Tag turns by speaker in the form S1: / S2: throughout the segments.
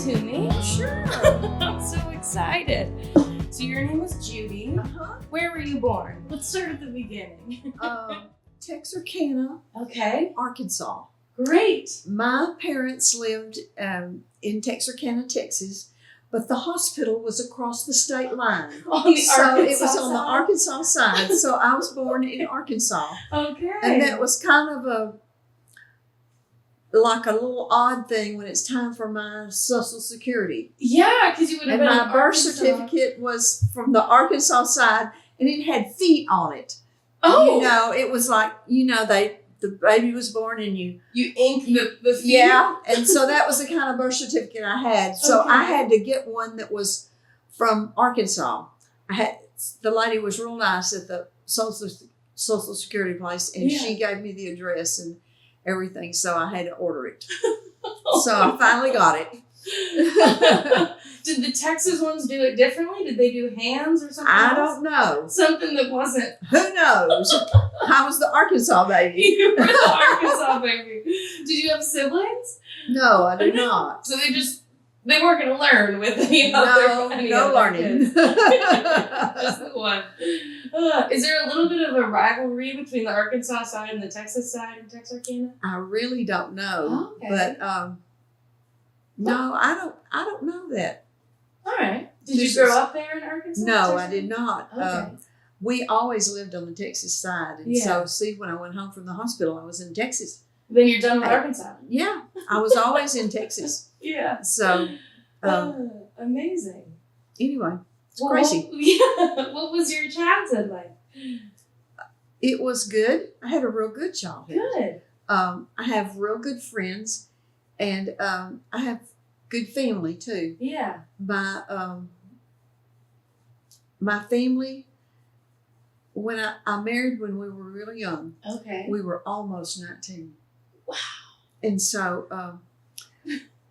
S1: to me?
S2: Sure.
S1: I'm so excited. So your name was Judy. Where were you born? Let's start at the beginning.
S2: Texarkana,
S1: Okay.
S2: Arkansas.
S1: Great.
S2: My parents lived in Texarkana, Texas, but the hospital was across the state line.
S1: On the
S2: So
S1: Arkansas
S2: it was on the
S1: side?
S2: Arkansas side. So I was born in Arkansas.
S1: Okay.
S2: And that was kind of like a little odd thing when it's time for my Social Security.
S1: Yeah, because you would have
S2: And
S1: been
S2: my
S1: in
S2: birth
S1: Arkansas.
S2: certificate was from the Arkansas side, and it had feet on it.
S1: Oh.
S2: You know, it was like, the baby was born and you
S1: ink the feet?
S2: Yeah, and so that was the kind of birth certificate I had. So
S1: Okay.
S2: I had to get one that was from Arkansas. The lady was real nice at the Social Security place, and she gave me the address and everything, so I had to order it. So I finally got it.
S1: Did the Texas ones do it differently? Did they do hands or something
S2: I
S1: else?
S2: don't know.
S1: Something that wasn't.
S2: Who knows? I was the Arkansas baby.
S1: You were the Arkansas baby. Did you have siblings?
S2: No, I did not.
S1: So they weren't going to learn with any other
S2: learning.
S1: kids. Just the one. Is there a little bit of a rivalry between the Arkansas side and the Texas side in Texarkana?
S2: I really don't know,
S1: Okay.
S2: but no, I don't know that.
S1: All right. Did you grow up there in Arkansas?
S2: No, I did not.
S1: Okay.
S2: We always lived on the Texas side, and so see, when I went home from the hospital, I was in Texas.
S1: Then you're done with Arkansas.
S2: Yeah, I was always in Texas.
S1: Yeah.
S2: So,
S1: amazing.
S2: Anyway, it's crazy.
S1: What was your childhood like?
S2: It was good. I had a real good childhood.
S1: Good.
S2: I have real good friends, and I have good family too.
S1: Yeah.
S2: My family, when I married when we were really young.
S1: Okay.
S2: We were almost 19.
S1: Wow.
S2: And so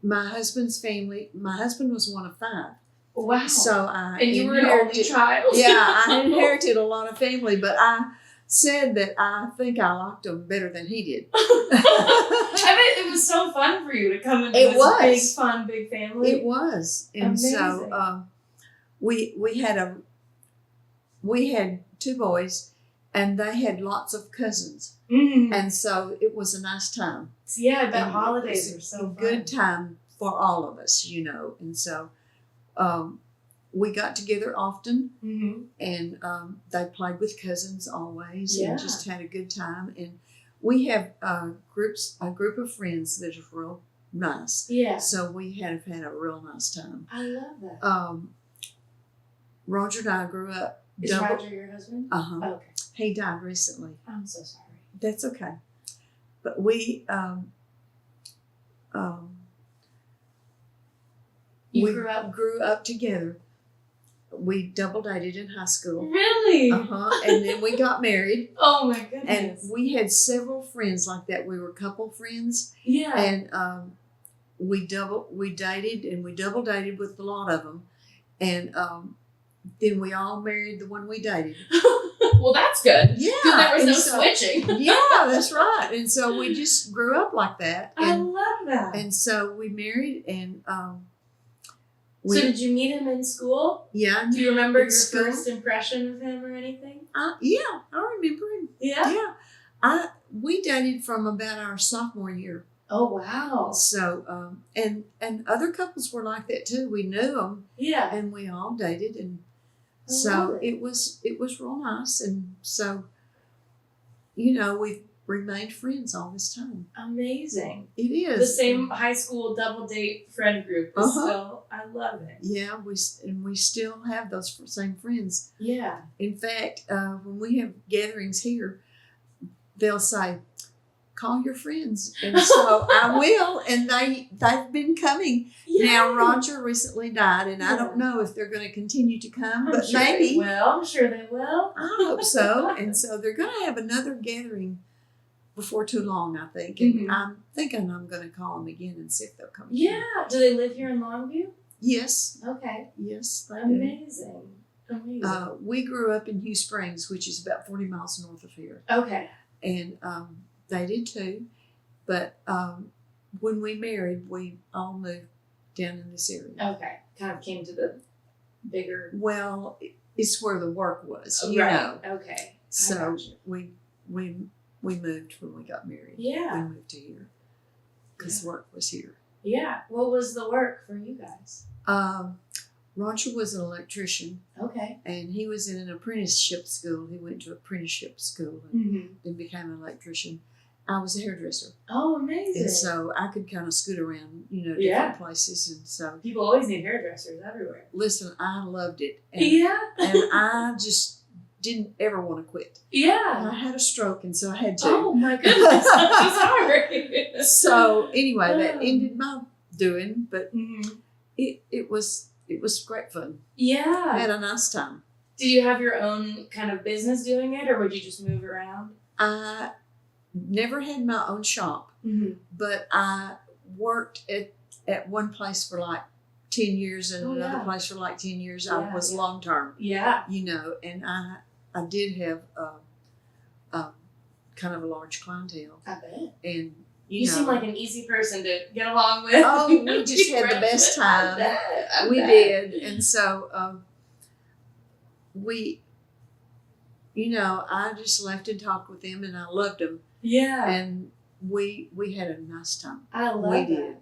S2: my husband's family, my husband was one of 5.
S1: Wow.
S2: So
S1: and you were an only child?
S2: Yeah, I inherited a lot of family, but I said that I think I liked them better than he did.
S1: I bet it was so fun for you to come into this big, fun, big family.
S2: It was. And
S1: amazing.
S2: So we had 2 boys, and they had lots of cousins.
S1: Mm-hmm.
S2: And so it was a nice time.
S1: Yeah, I bet
S2: And
S1: holidays are so fun.
S2: Good time for all of us, And so we got together often, and they played with cousins always, and just had a good time. And we have a group of friends that is real nice.
S1: Yeah.
S2: So we have had a real nice time.
S1: I love that.
S2: Roger and I grew up.
S1: Is Roger your husband?
S2: Uh-huh.
S1: Okay.
S2: He died recently.
S1: I'm so sorry.
S2: That's okay. But we grew up together. We double dated in high school.
S1: Really?
S2: And then we got married.
S1: Oh my goodness.
S2: And we had several friends like that. We were couple friends.
S1: Yeah.
S2: And we dated, and we double dated with a lot of them. And then we all married the one we dated.
S1: Well, that's good.
S2: Yeah.
S1: There was no switching.
S2: Yeah, that's right. And so we just grew up like that.
S1: I
S2: And,
S1: love that.
S2: and so we married, and
S1: so did you meet him in school?
S2: Yeah.
S1: Do you remember your
S2: school.
S1: first impression of him or anything?
S2: Yeah, I remember him.
S1: Yeah?
S2: Yeah. We dated from about our sophomore year.
S1: Oh, wow.
S2: So, and other couples were like that too. We knew them.
S1: Yeah.
S2: And we all dated, and
S1: I
S2: so
S1: love
S2: it was real nice. And so, we've remained friends all this time.
S1: Amazing.
S2: It is
S1: The same high school double date friend group is still, I love it.
S2: Yeah, we still have those same friends.
S1: Yeah.
S2: In fact, when we have gatherings here, they'll say, "Call your friends," and so I will, and they've been coming.
S1: Yeah.
S2: Now Roger recently died, and I don't know if they're going to continue to come, but
S1: sure
S2: maybe.
S1: they will. I'm sure they will.
S2: I hope so, and so they're going to have another gathering before too long, I think, and I'm thinking I'm going to call them again and see if they'll come.
S1: Yeah. Do they live here in Longview?
S2: Yes.
S1: Okay.
S2: Yes. They
S1: Amazing.
S2: do. We grew up in Hugh Springs, which is about 40 miles north of here.
S1: Okay.
S2: And they did too. But when we married, we all moved down in this area.
S1: Okay. Kind of came to the bigger.
S2: Well, it's where the work was, you
S1: Right.
S2: know.
S1: Okay.
S2: So we moved when we got married.
S1: Yeah.
S2: We moved to here because work was here.
S1: Yeah. What was the work for you guys?
S2: Roger was an electrician,
S1: Okay.
S2: and he was in an apprenticeship school. He went to apprenticeship school and
S1: Mm-hmm.
S2: then became an electrician. I was a hairdresser,
S1: Oh, amazing.
S2: and so I could kind of scoot around, different
S1: Yeah.
S2: places. And so,
S1: People always need hairdressers everywhere.
S2: listen, I loved it, and,
S1: Yeah.
S2: and I just didn't ever want to quit.
S1: Yeah.
S2: I had a stroke, and so I had to.
S1: Oh my goodness. I'm so sorry.
S2: So anyway, that ended my doing, but
S1: Mm-hmm.
S2: it was great fun. I
S1: Yeah.
S2: had a nice time.
S1: Did you have your own kind of business doing it, or would you just move around?
S2: I never had my own shop,
S1: Mm-hmm.
S2: but I worked at one place for like 10 years and
S1: Oh,
S2: another
S1: yeah.
S2: place for like 10 years.
S1: Yeah,
S2: I was
S1: yeah.
S2: long term,
S1: Yeah.
S2: and I did have kind of a large clientele,
S1: I bet.
S2: and
S1: You seem like an easy person to get along with.
S2: Oh, we just had the best time.
S1: I
S2: we
S1: bet.
S2: did, and so we, I just left and talked with them, and I loved them,
S1: Yeah.
S2: and we had a nice time.
S1: I love
S2: we
S1: that.
S2: did.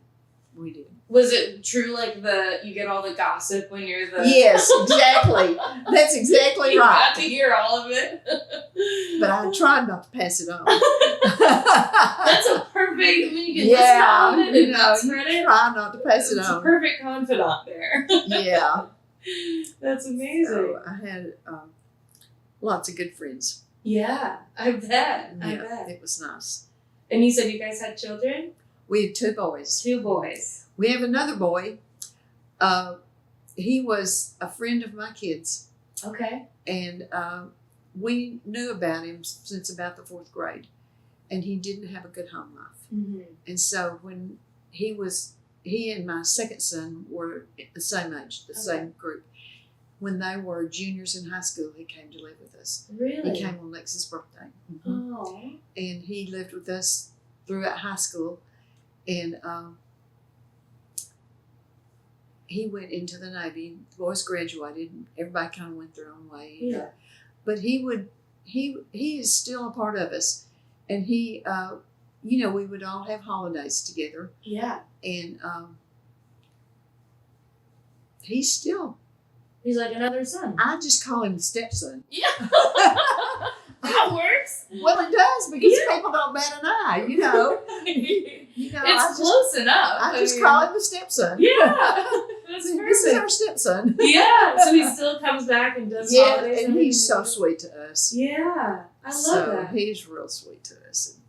S2: We did.
S1: Was it true, like you get all the gossip when you're the...
S2: Yes, exactly. That's exactly
S1: you
S2: right.
S1: got to hear all of it.
S2: But I tried not to pass it on.
S1: That's a perfect... I mean, you can listen to all of it and not spread
S2: you
S1: it.
S2: try not to pass it
S1: It's a
S2: on.
S1: perfect confidant there.
S2: Yeah.
S1: That's amazing.
S2: So I had lots of good friends.
S1: Yeah, I bet. I
S2: Yeah,
S1: bet.
S2: it was nice.
S1: And you said you guys had children?
S2: We had 2 boys.
S1: 2 boys.
S2: We have another boy. He was a friend of my kids,
S1: Okay. and
S2: we knew about him since about the 4th grade, and he didn't have a good home life.
S1: Mm-hmm.
S2: And so when he and my second son were the same age, the same group. When they were juniors in high school, he came to live with us.
S1: Really?
S2: He came on Lex's birthday. Mm-hmm.
S1: Oh.
S2: And he lived with us throughout high school. And he went into the Navy. The boys graduated. And everybody kind of went their own way.
S1: Yeah.
S2: But he is still a part of us. And he, we would all have holidays together.
S1: Yeah.
S2: And he's
S1: He's like another son.
S2: I just call him the stepson.
S1: Yeah. That works.
S2: Well, it does because
S1: Yeah.
S2: people don't bat an eye,
S1: It's close enough.
S2: I just call him the stepson.
S1: Yeah. That's
S2: This
S1: perfect.
S2: is our stepson.
S1: Yeah. So he still comes back and does
S2: Yeah,
S1: holidays.
S2: and he's so sweet to us.
S1: Yeah. I love
S2: so
S1: that.
S2: He's real sweet to us. And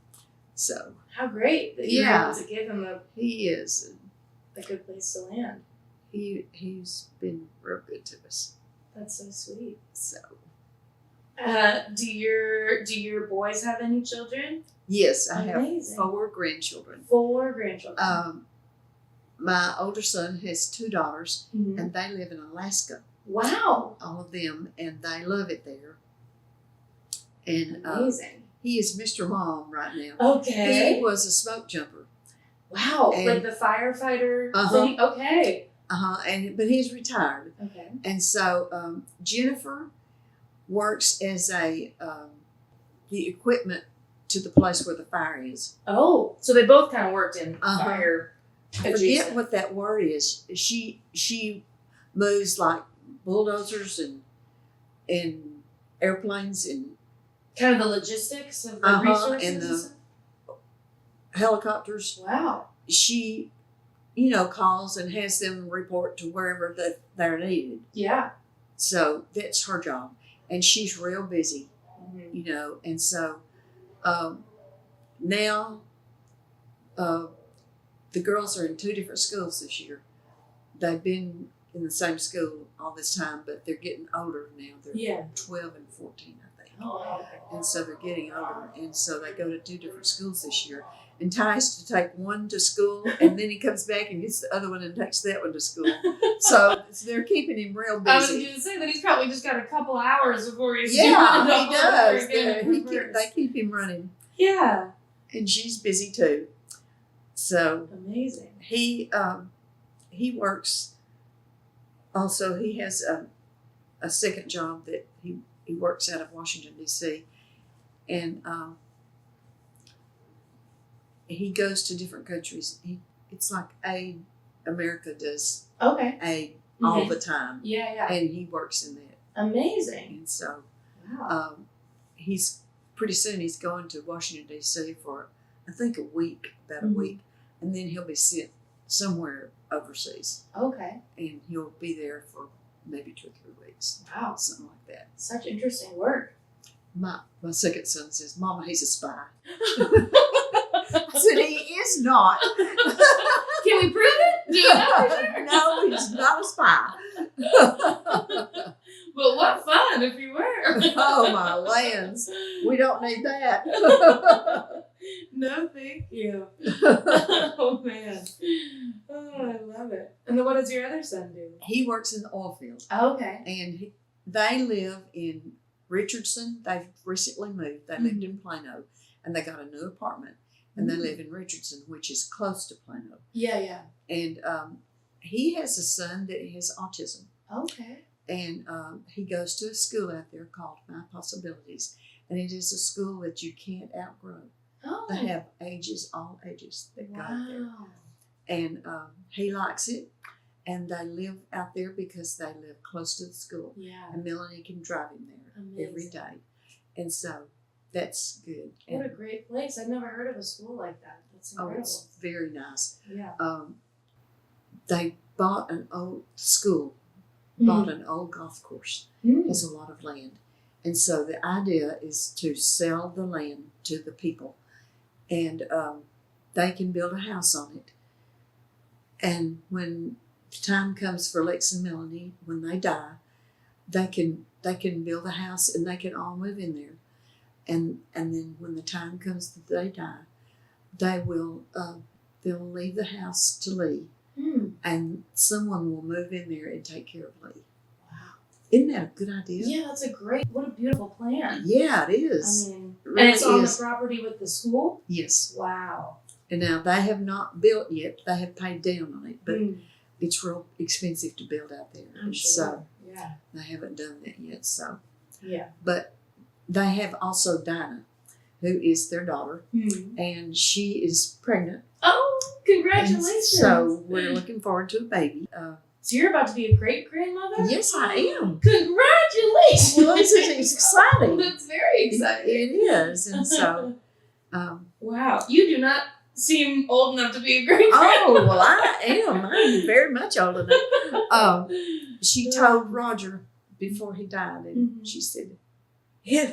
S2: so
S1: How great that you're
S2: Yeah.
S1: able to give him
S2: he is.
S1: a good place to land.
S2: He's been real good to us.
S1: That's so sweet.
S2: So
S1: Do your boys have any children?
S2: yes, I
S1: Amazing.
S2: have 4 grandchildren.
S1: 4 grandchildren.
S2: My older son has 2 daughters,
S1: Mhm.
S2: and they live in Alaska.
S1: Wow.
S2: All of them, and they love it there. And
S1: Amazing.
S2: he is Mr. Mom right now.
S1: Okay.
S2: He was a smoke jumper.
S1: Wow.
S2: And-
S1: Like the firefighter
S2: Uh-huh.
S1: thing? Okay.
S2: But he's retired.
S1: Okay.
S2: And so Jennifer works as the equipment to the place where the fire is.
S1: Oh, so they both kind of worked in
S2: Uh-huh.
S1: fire.
S2: I forget
S1: adjacent.
S2: what that word is. She moves like bulldozers and airplanes and
S1: Kind of the logistics of the
S2: Uh-huh,
S1: resources.
S2: and the-
S1: stuff?
S2: helicopters.
S1: Wow.
S2: She, calls and has them report to wherever that they're needed.
S1: Yeah.
S2: So that's her job, and she's real busy,
S1: Mhm.
S2: And so now the girls are in 2 different schools this year. They've been in the same school all this time, but they're getting older now. They're
S1: Yeah.
S2: 12 and 14, I think.
S1: Oh, okay.
S2: And so they're getting older, and so they go to 2 different schools this year. And Ty has to take one to school, and then he comes back and gets the other one and takes that one to school. So they're keeping him real
S1: I was
S2: busy.
S1: going to say that he's probably just got a couple hours before he's
S2: Yeah,
S1: doing it all
S2: he does.
S1: over again in reverse.
S2: They keep him running,
S1: Yeah.
S2: and she's busy too. So
S1: Amazing.
S2: he he works. Also, he has a second job that he works out of Washington D.C. and he goes to different countries. It's like America does
S1: Okay.
S2: all the time,
S1: Yeah.
S2: and he works in that.
S1: Amazing.
S2: And so,
S1: Wow.
S2: he's pretty soon he's going to Washington D.C. for I think about a week, and then he'll be sent somewhere overseas,
S1: Okay.
S2: and he'll be there for maybe 2 or 3 weeks.
S1: Wow.
S2: Something like that.
S1: Such interesting work.
S2: My second son says, "Mama, he's a spy." I said, "He is not."
S1: Can we prove it? Do you know for sure?
S2: No, he's not a spy.
S1: But what fun if you were.
S2: Oh my lands, we don't need that.
S1: No, thank you. Oh man. Oh, I love it. And then what does your other son do?
S2: He works in the oil field,
S1: Okay.
S2: and they live in Richardson. They've recently moved. They lived in Plano, and they got a new apartment, and they live in Richardson, which is close to Plano.
S1: Yeah.
S2: And he has a son that has autism,
S1: Okay.
S2: and he goes to a school out there called My Possibilities, and it is a school that you can't outgrow.
S1: Oh.
S2: They have all ages that go out there.
S1: Wow.
S2: And he likes it, and they live out there because they live close to the school.
S1: Yeah.
S2: And Melanie can drive him there every
S1: Amazing.
S2: day. And so that's good.
S1: What a great place. I've never heard of a school like that. That's incredible.
S2: it's very nice.
S1: Yeah.
S2: They bought an old school, bought an old golf course. Has a lot of land. And so the idea is to sell the land to the people, and they can build a house on it. And when the time comes for Lex and Melanie, when they die, they can build a house and they can all move in there. And then when the time comes that they die, they will they'll leave the house to Lee, and someone will move in there and take care of Lee.
S1: Wow.
S2: Isn't that a good idea?
S1: Yeah, that's what a beautiful plan.
S2: Yeah, it is.
S1: I mean,
S2: It really
S1: and it's on
S2: is.
S1: the property with the school?
S2: Yes.
S1: Wow.
S2: And now they have not built yet. They have paid down on it, but
S1: Mm.
S2: it's real expensive to build out there.
S1: I'm sure.
S2: So
S1: Yeah.
S2: they haven't done that yet. So,
S1: Yeah.
S2: but they have also Dinah, who is their daughter,
S1: Mm.
S2: and she is pregnant.
S1: Oh,
S2: And
S1: congratulations.
S2: so we're looking forward to a baby.
S1: So you're about to be a great grandmother?
S2: Yes, I am.
S1: Congratulations.
S2: Well, it's exciting.
S1: That's very exciting.
S2: It is. And so,
S1: Wow. You do not seem old enough to be a great
S2: oh,
S1: grandmother.
S2: well, I am. I'm very much old enough. She told Roger before he died, and she said, he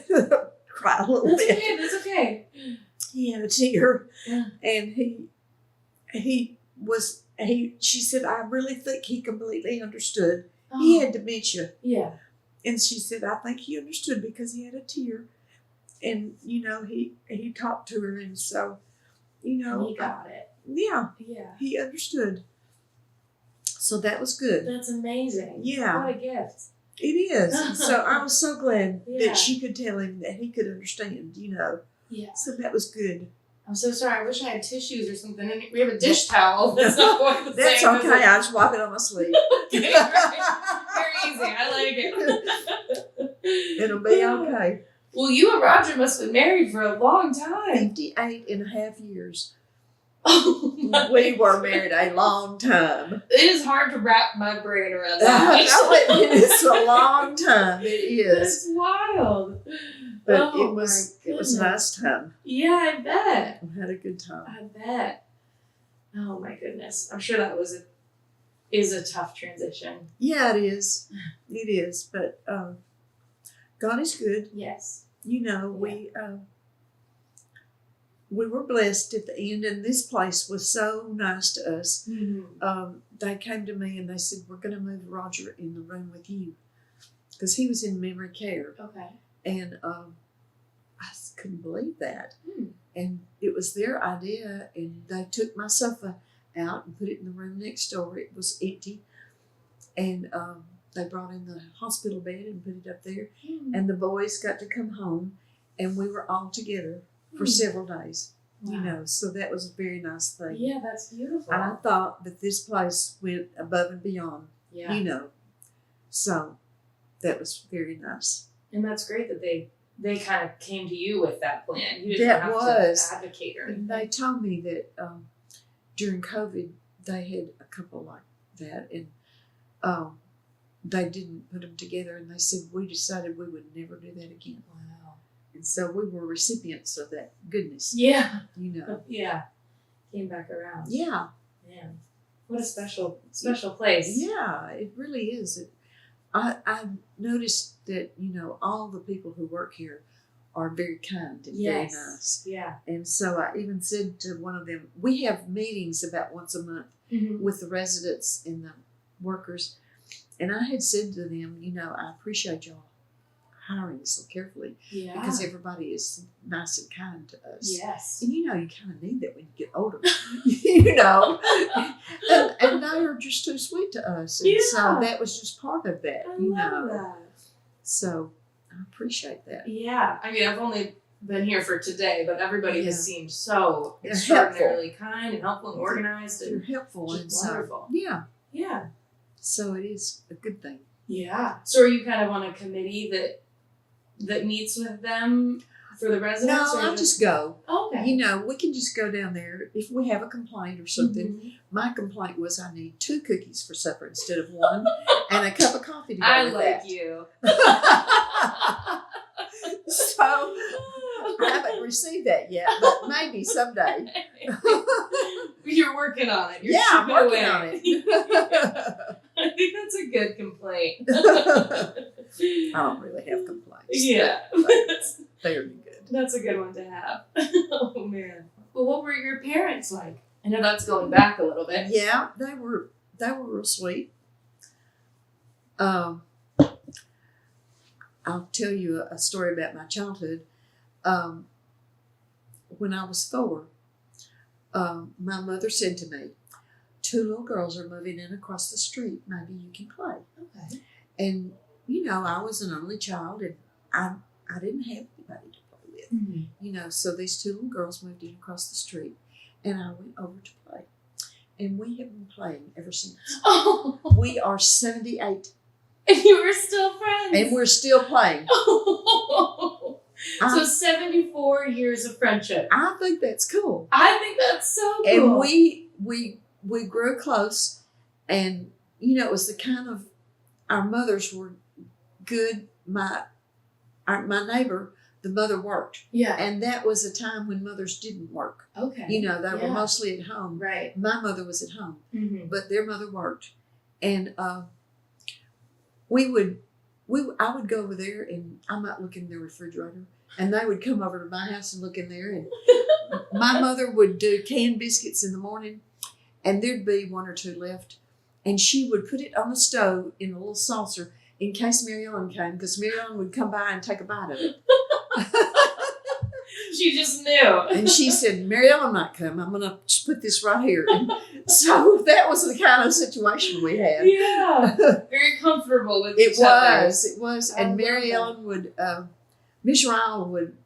S2: cried a little
S1: That's
S2: bit.
S1: okay. That's okay.
S2: He had a tear,
S1: Yeah.
S2: and she said, I really think he completely understood. He had dementia.
S1: Yeah.
S2: And she said, I think he understood because he had a tear. And, he talked to her, and so,
S1: He got it.
S2: yeah,
S1: Yeah.
S2: he understood. So that was good.
S1: That's amazing.
S2: Yeah.
S1: What a gift.
S2: It is. And so I was so glad
S1: Yeah.
S2: that she could tell him that he could understand,
S1: Yeah.
S2: So that was good.
S1: I'm so sorry. I wish I had tissues or something. And we have a dish towel. That's not quite the
S2: That's
S1: same.
S2: okay. I just wipe it on my sleeve.
S1: Okay, right. Very easy. I like it.
S2: It'll be okay.
S1: Well, you and Roger must have been married for a long time.
S2: 58 and a half years.
S1: Oh my
S2: We were married a long time.
S1: It is hard to wrap my brain around
S2: No,
S1: that.
S2: it's a long time. It is.
S1: That's wild.
S2: But
S1: Oh,
S2: it was
S1: my
S2: a
S1: goodness.
S2: nice time.
S1: Yeah, I bet.
S2: We had a good time.
S1: I bet. Oh my goodness. I'm sure that is a tough transition.
S2: Yeah, it is. It is. But God is good.
S1: Yes.
S2: We were blessed at the end, and this place was so nice to us.
S1: Mm-hmm.
S2: They came to me and they said, we're going to move Roger in the room with you, because he was in memory care.
S1: Okay.
S2: And I just couldn't believe that.
S1: Hmm.
S2: And it was their idea, and they took my sofa out and put it in the room next door. It was empty. And they brought in the hospital bed and put it up there.
S1: Mm.
S2: And the boys got to come home, and we were all together for several days. You know, so that was a very nice thing.
S1: Yeah, that's beautiful.
S2: And I thought that this place went above and beyond,
S1: Yeah.
S2: you know. So that was very nice.
S1: And that's great that they kind of came to you with that plan. You didn't have to advocate or anything.
S2: They told me that during COVID, they had a couple like that, and they didn't put them together, and they said, we decided we would never do that again.
S1: Wow.
S2: And so we were recipients of that goodness.
S1: Yeah.
S2: You know.
S1: Yeah. Came back around.
S2: Yeah.
S1: Man. What a special place.
S2: Yeah, it really is. I noticed that, you know, all the people who work here are very kind and very nice.
S1: Yeah.
S2: And so I even said to one of them, we have meetings about once a month with the residents and the workers. And I had said to them, you know, I appreciate y'all hiring so carefully because everybody is nice and kind to us.
S1: Yes.
S2: And you know, you kind of need that when you get older, you know. And they are just too sweet to us. And so that was just part of that,
S1: I
S2: you
S1: love
S2: know.
S1: that.
S2: So I appreciate that.
S1: Yeah. I mean, I've only been here for today, but everybody has seemed so extraordinarily kind and helpful and organized.
S2: They're helpful and
S1: wonderful.
S2: Yeah.
S1: Yeah.
S2: So it is a good thing.
S1: Yeah. So are you kind of on a committee that meets with them for the residents?
S2: No, I just go.
S1: Okay.
S2: You know, we can just go down there if we have a complaint or something. My complaint was I need 2 cookies for supper instead of 1 and a cup of coffee to go
S1: I
S2: with
S1: like
S2: that.
S1: you.
S2: So I haven't received that yet, but maybe someday.
S1: You're working on it. You're
S2: I'm
S1: chipping
S2: working
S1: away.
S2: on it.
S1: I think that's a good complaint.
S2: I don't really have complaints.
S1: Yeah.
S2: They're good.
S1: That's a good one to have. Oh, man. Well, what were your parents like? I know that's going back a little bit.
S2: Yeah, they were real sweet. I'll tell you a story about my childhood. When I was 4, my mother said to me, 2 little girls are moving in across the street. Maybe you can play.
S1: Okay.
S2: And, you know, I was an only child, and I didn't have anybody to play with. You know, so these 2 little girls moved in across the street, and I went over to play. And we have been playing ever since.
S1: Oh.
S2: We are 78.
S1: And you were still friends.
S2: And we're still playing.
S1: So 74 years of friendship.
S2: I think that's cool.
S1: I think that's so cool.
S2: And we grew close, and you know, it was the kind of, our mothers were good. My neighbor, the mother worked.
S1: Yeah.
S2: And that was a time when mothers didn't work.
S1: Okay.
S2: You know, they were mostly at home.
S1: Right.
S2: My mother was at home, but their mother worked. And I would go over there, and I might look in the refrigerator, and they would come over to my house and look in there. And my mother would do canned biscuits in the morning, and there'd be 1 or 2 left. And she would put it on the stove in a little saucer in case Mary Ellen came, because Mary Ellen would come by and take a bite of it.
S1: She just knew.
S2: And she said, Mary Ellen might come. I'm going to just put this right here. And so that was the kind of situation we had.
S1: Yeah. Very comfortable with each other.
S2: It was. And Mary Ellen would, Miss Ryle would.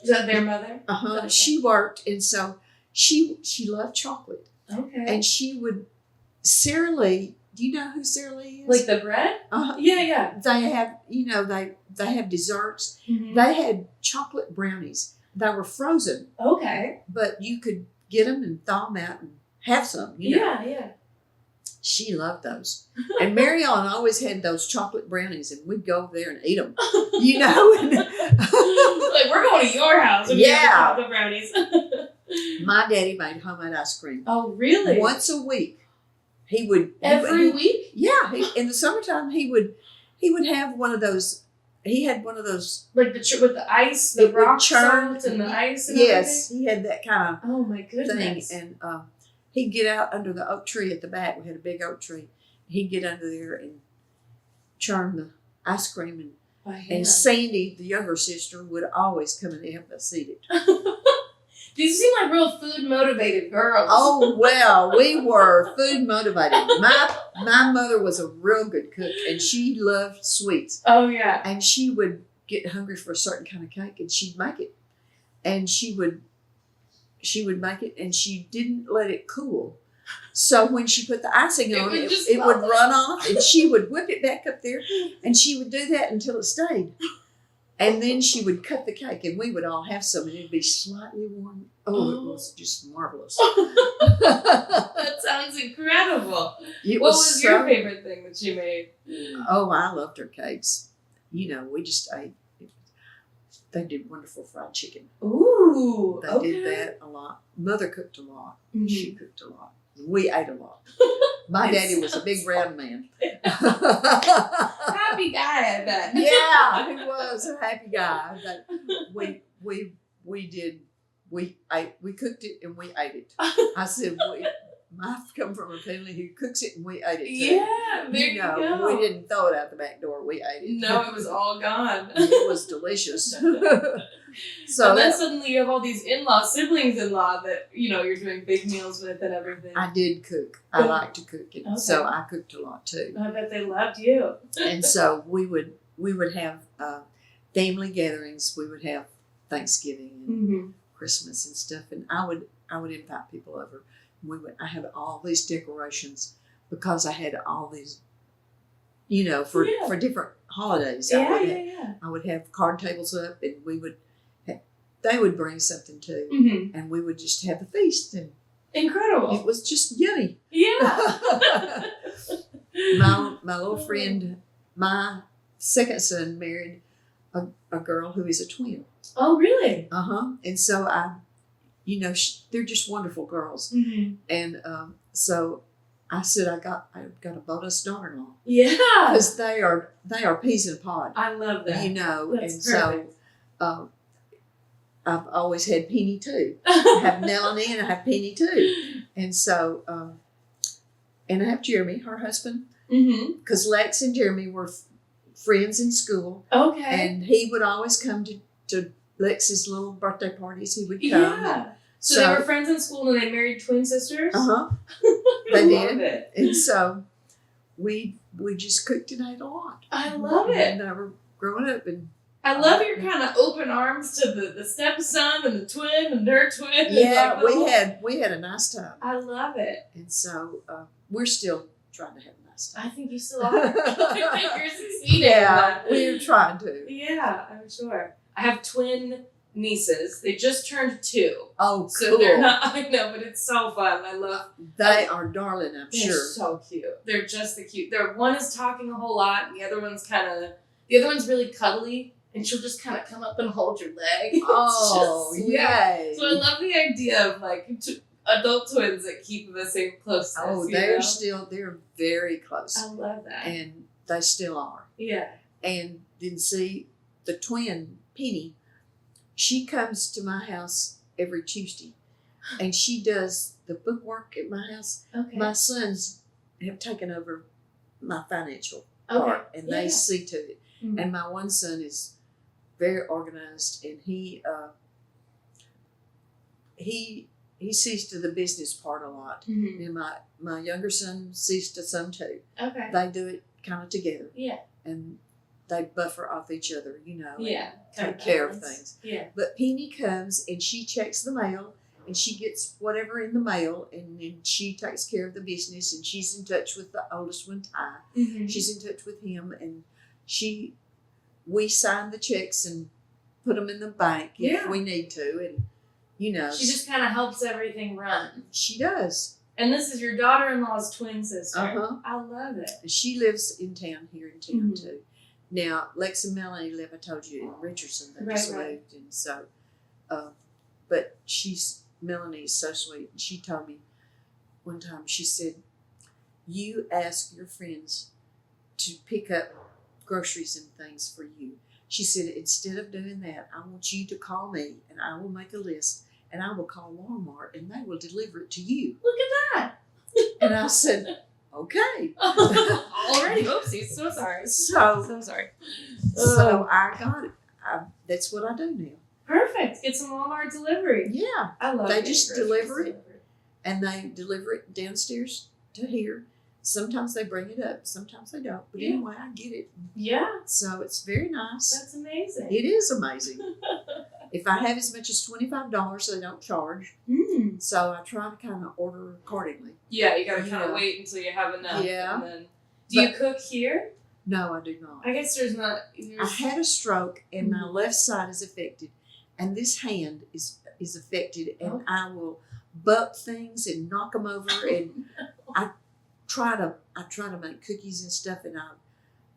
S1: Is that their mother?
S2: Okay. She worked, and so she loved chocolate.
S1: Okay.
S2: And she would, Sara Lee, do you know who Sara Lee is?
S1: Like the bread? Yeah.
S2: They have, you know, they have desserts.
S1: Mm-hmm.
S2: They had chocolate brownies. They were frozen.
S1: Okay.
S2: But you could get them and thaw them out and have some, you know.
S1: Yeah.
S2: She loved those. And Mary Ellen always had those chocolate brownies, and we'd go over there and eat them, you know.
S1: Like, we're going to your house and get the chocolate brownies.
S2: My daddy made homemade ice cream.
S1: Oh, really?
S2: Once a week. He would.
S1: Every week?
S2: Yeah. In the summertime, he would have one of those. He had one of those.
S1: Like with the ice, the rock salt and the ice and
S2: yes,
S1: everything?
S2: he had that kind of
S1: oh my goodness.
S2: thing. And he'd get out under the oak tree at the back. We had a big oak tree. He'd get under there and churn the ice cream. And Sandy, the younger sister, would always come and help us eat it.
S1: These seem like real food motivated girls.
S2: Oh, well, we were food motivated. My mother was a real good cook, and she loved sweets.
S1: Oh, yeah.
S2: And she would get hungry for a certain kind of cake, and she'd make it. And she would she would make it, and she didn't let it cool. So when she put the icing on, it would run off, and she would whip it back up there, and she would do that until it stayed. And then she would cut the cake, and we would all have some, and it'd be slightly warm. Oh, it was just marvelous.
S1: That sounds incredible. What was your favorite thing that she made?
S2: Oh, I loved her cakes. You know, we just ate. They did wonderful fried chicken.
S1: Ooh,
S2: They did that a lot. Mother cooked a lot.
S1: Mm-hmm.
S2: She cooked a lot. We ate a lot. My daddy was a big round man.
S1: Happy guy, I bet.
S2: Yeah, he was a happy guy. But we cooked it and we ate it. I said, I've come from a family who cooks it and we ate it too.
S1: Yeah, there you go.
S2: We didn't throw it out the back door. We ate it.
S1: No, it was all gone.
S2: It was delicious.
S1: So and then suddenly you have all these siblings-in-law that, you know, you're doing big meals with and everything.
S2: I did cook. I like to cook, and so I cooked a lot too.
S1: I bet they loved you.
S2: And so we would have family gatherings. We would have Thanksgiving and Christmas and stuff, and I would invite people over. I had all these decorations because I had all these, you know, for different holidays. I would have card tables up, and they would bring something too, and we would just have a feast. And
S1: incredible!
S2: It was just yummy.
S1: Yeah.
S2: My little friend, my second son married a girl who is a twin.
S1: Oh, really?
S2: And so they're just wonderful girls. And so I said I got a bonus daughter-in-law.
S1: Yeah,
S2: because they are peas in a pod.
S1: I love that.
S2: You know,
S1: that's
S2: and
S1: perfect.
S2: So I've always had Penny too. I have Melanie and I have Penny too, and so and I have Jeremy, her husband, because Lex and Jeremy were friends in school.
S1: Okay,
S2: and he would always come to Lex's little birthday parties. He would come.
S1: Yeah. So they were friends in school and they married twin sisters?
S2: They did. It. And so we just cooked and ate a lot.
S1: I love it.
S2: And they were growing up. And
S1: I love your kind of open arms to the stepson and the twin and their twin.
S2: Yeah, we had a nice time.
S1: I love it.
S2: And so we're still trying to have a nice time.
S1: I think you still are. I think you're succeeding.
S2: Yeah, we're trying to.
S1: Yeah, I'm sure. I have twin nieces. They just turned 2.
S2: Oh, cool.
S1: So they're not, I know, but it's so fun. I love.
S2: They are darling, I'm
S1: they're
S2: sure.
S1: They're so cute. They're just the cute. One is talking a whole lot, and the other one's really cuddly, and she'll just kind of come up and hold your leg.
S2: Oh, yay.
S1: So I love the idea of like adult twins that keep the same closeness.
S2: Oh, they're very close.
S1: I love that.
S2: And they still are.
S1: Yeah.
S2: And then see the twin, Penny, she comes to my house every Tuesday, and she does the bookwork at my house.
S1: Okay.
S2: My sons have taken over my financial part, and they see to it. Mm-hmm. And my one son is very organized, and he sees to the business part a lot. Mm-hmm. And my younger son sees to some too.
S1: Okay.
S2: They do it kind of together.
S1: Yeah.
S2: And they buffer off each other, you know.
S1: Yeah.
S2: Take care of things.
S1: Yeah.
S2: But Penny comes and she checks the mail, and she gets whatever in the mail, and then she takes care of the business, and she's in touch with the oldest one, Ty. Mm-hmm. She's in touch with him, and we sign the checks and put them in the bank if we need to, and you know.
S1: She just kind of helps everything run.
S2: She does.
S1: And this is your daughter-in-law's twin sister. I love it.
S2: She lives in town, here in town too. Now, Lex and Melanie live, I told you, in Richardson. They just moved. And so, but Melanie's so sweet. And she told me one time, she said, you ask your friends to pick up groceries and things for you. She said, instead of doing that, I want you to call me, and I will make a list, and I will call Walmart, and they will deliver it to you.
S1: Look at that.
S2: And I said, okay.
S1: Already, oopsies. So sorry. So sorry.
S2: So I got it. That's what I do now.
S1: Perfect. Get some Walmart delivery.
S2: Yeah.
S1: I love it.
S2: They just deliver it, and they deliver it downstairs to here. Sometimes they bring it up. Sometimes they don't. But anyway, I get it.
S1: Yeah.
S2: So it's very nice.
S1: That's amazing.
S2: It is amazing. If I have as much as $25, they don't charge. So I try to kind of order accordingly.
S1: Yeah, you gotta kind of wait until you have enough.
S2: Yeah.
S1: And then, do you cook here?
S2: No, I do not.
S1: I guess there's not.
S2: I had a stroke and my left side is affected, and this hand is affected, and I will buck things and knock them over, and I try to make cookies and stuff, and I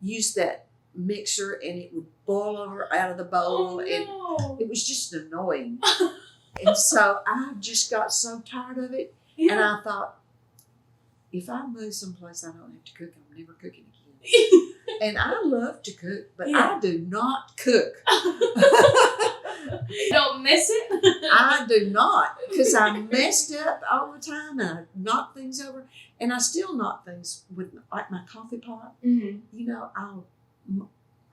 S2: use that mixer, and it would boil over out of the bowl, and it was just annoying. And so I just got so tired of it, and I thought, if I move someplace I don't have to cook, I'm never cooking again. And I love to cook, but I do not cook.
S1: You don't miss it?
S2: I do not, because I messed up all the time, and I knock things over, and I still knock things with like my coffee pot.
S1: Mm-hmm.
S2: You know,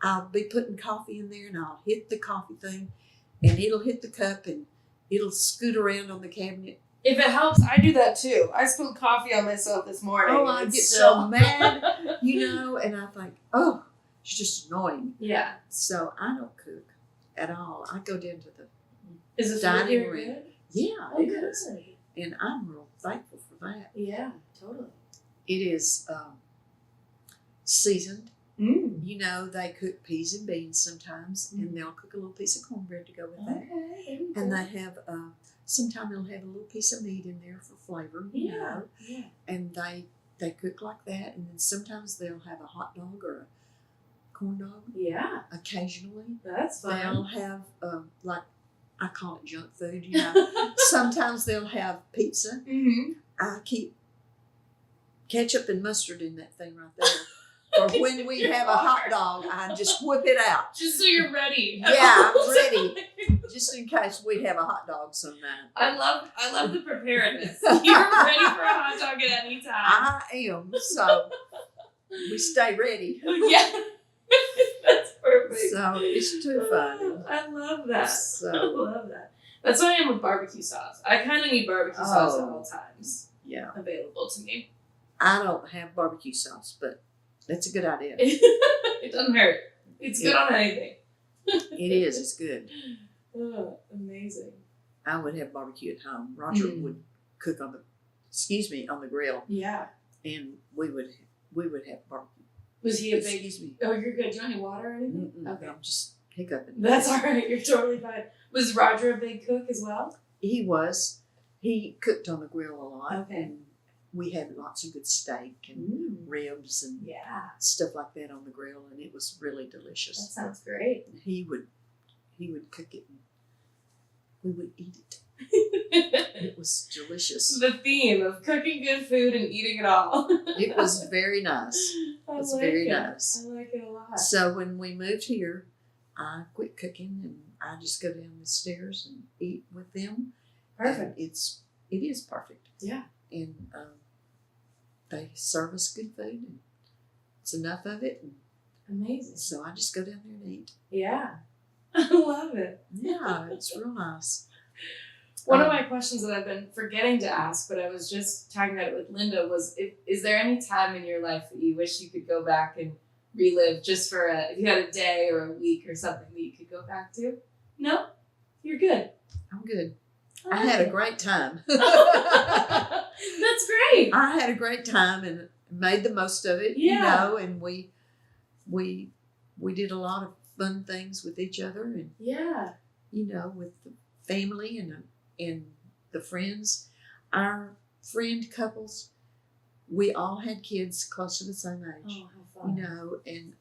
S2: I'll be putting coffee in there, and I'll hit the coffee thing, and it'll hit the cup, and it'll scoot around on the cabinet.
S1: If it helps, I do that too. I spilled coffee on myself this morning.
S2: Oh, I get so mad, you know, and I think, oh, it's just annoying.
S1: Yeah.
S2: So I don't cook at all. I go down to
S1: the
S2: dining room.
S1: Good?
S2: Yeah,
S1: Oh,
S2: it
S1: good.
S2: is. And I'm real thankful for that.
S1: Yeah, totally.
S2: It is seasoned.
S1: Mm.
S2: You know, they cook peas and beans sometimes, and they'll cook a little piece of cornbread to go with that.
S1: Okay.
S2: And they have, sometimes they'll have a little piece of meat in there for flavor, you know.
S1: Yeah.
S2: And they cook like that, and then sometimes they'll have a hot dog or a corn dog.
S1: Yeah.
S2: Occasionally.
S1: That's fun.
S2: They'll have, like, I call it junk food, you know. Sometimes they'll have pizza.
S1: Mm-hmm.
S2: I keep ketchup and mustard in that thing right there. Or when we have a hot dog, I just whip it out.
S1: Just so you're ready.
S2: Yeah, I'm ready. Just in case we have a hot dog sometime.
S1: I love the preparedness. You're ready for a hot dog at any time.
S2: I am. So we stay ready.
S1: Yeah. That's perfect.
S2: So it's too fun.
S1: I love that.
S2: So,
S1: I love that. That's why I am with barbecue sauce. I kind of need barbecue sauce at all times.
S2: Yeah.
S1: Available to me.
S2: I don't have barbecue sauce, but that's a good idea.
S1: It doesn't hurt. It's good on anything.
S2: It is. It's good.
S1: Oh, amazing.
S2: I would have barbecue at home. Roger would cook on the grill.
S1: Yeah.
S2: And we would have barbecue.
S1: Was he a big?
S2: Excuse me.
S1: Oh, you're good. Do you want any water or anything?
S2: Okay. I'm just hiccuping.
S1: That's all right. You're totally fine. Was Roger a big cook as well?
S2: He was. He cooked on the grill a lot.
S1: Okay.
S2: And we had lots of good steak and ribs and stuff like that on the grill, and it was really delicious.
S1: That sounds great.
S2: He would cook it, and we would eat it. It was delicious.
S1: The theme of cooking good food and eating it all.
S2: It was very nice.
S1: I
S2: It's
S1: like
S2: very
S1: it.
S2: nice.
S1: I like it a lot.
S2: So when we moved here, I quit cooking, and I just go down the stairs and eat with them.
S1: Perfect.
S2: And it is perfect.
S1: Yeah.
S2: And they serve us good food, and it's enough of it. And
S1: amazing.
S2: so I just go down there and eat.
S1: Yeah. I love it.
S2: Yeah, it's real nice.
S1: One of my questions that I've been forgetting to ask, but I was just talking about it with Linda, was is there any time in your life that you wish you could go back and relive just for if you had a day or a week or something that you could go back to? No? You're good.
S2: I'm good. I had a great time.
S1: That's great.
S2: I had a great time and made the most of it, you know, and we did a lot of fun things with each other, and you know, with the family and the friends. Our friend couples, we all had kids close to the same age.
S1: Oh, how fun.
S2: You know, and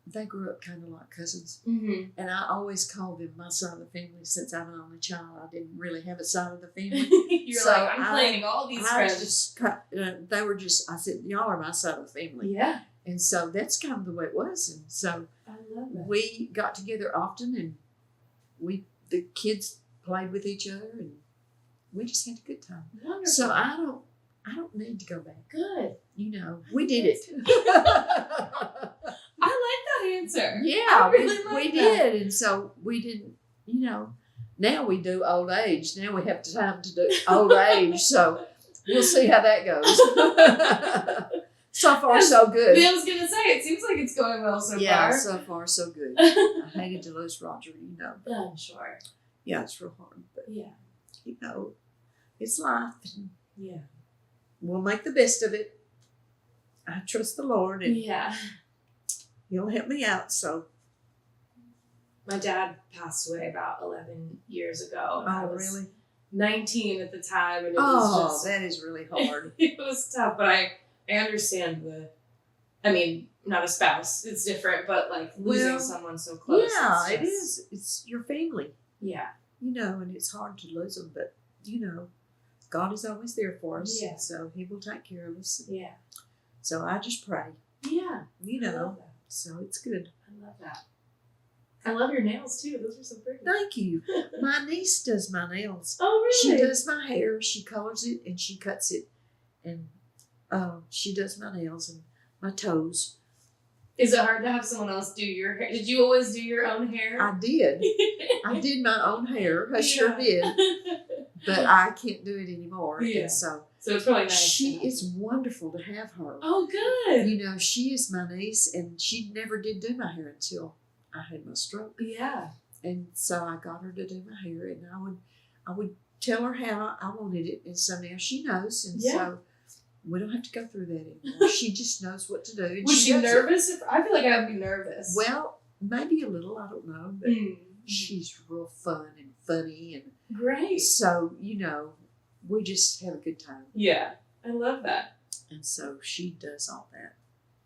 S2: they grew up kind of like cousins.
S1: Mm-hmm.
S2: And I always called them my side of the family. Since I'm an only child, I didn't really have a side of the family.
S1: You're
S2: so
S1: like, I'm claiming all these friends.
S2: They were just, I said, y'all are my side of the family.
S1: Yeah.
S2: And so that's kind of the way it was. And so
S1: I love that.
S2: we got together often, and the kids played with each other, and we just had a good time.
S1: Wonderful.
S2: So I don't need to go back.
S1: Good.
S2: You know, we did it.
S1: I like that answer.
S2: Yeah,
S1: I really like
S2: we
S1: that.
S2: did. And so we didn't, you know, now we do old age. Now we have time to do old age. So we'll see how that goes. So far, so good.
S1: I was going to say, it seems like it's going well so far.
S2: Yeah, so far, so good. I hated to lose Roger, you know.
S1: I'm sure.
S2: Yeah, it's real hard. But,
S1: yeah,
S2: you know, it's life.
S1: Yeah.
S2: We'll make the best of it. I trust the Lord, and
S1: Yeah.
S2: He'll help me out. So.
S1: My dad passed away about 11 years ago. And I was
S2: really?
S1: 19 at the time, and it was just,
S2: that is really hard.
S1: it was tough. But I understand I mean, not a spouse, it's different, but like losing someone so close.
S2: Yeah, it is. It's your family.
S1: Yeah.
S2: And it's hard to lose them, but God is always there for us.
S1: Yeah.
S2: So He will take care of us.
S1: Yeah.
S2: So I just pray.
S1: Yeah. I love that.
S2: So it's good.
S1: I love that. I love your nails too. Those are so pretty.
S2: Thank you. My niece does my nails.
S1: Oh, really?
S2: She does my hair. She colors it and she cuts it, and she does my nails and my toes.
S1: Is it hard to have someone else do your hair? Did you always do your own hair?
S2: I did. I did my own hair. I sure did. But I can't do it anymore.
S1: Yeah.
S2: And so
S1: it's really nice.
S2: It's wonderful to have her.
S1: Oh, good.
S2: She is my niece, and she never did do my hair until I had my stroke.
S1: Yeah.
S2: And so I got her to do my hair, and I would tell her how I wanted it, and so now she knows, and so we don't have to go through that anymore. She just knows what to do. And
S1: was she nervous? I feel like I would be nervous.
S2: Well, maybe a little. I don't know, but she's real fun and funny and
S1: great.
S2: So we just have a good time.
S1: Yeah, I love that.
S2: And so she does all that.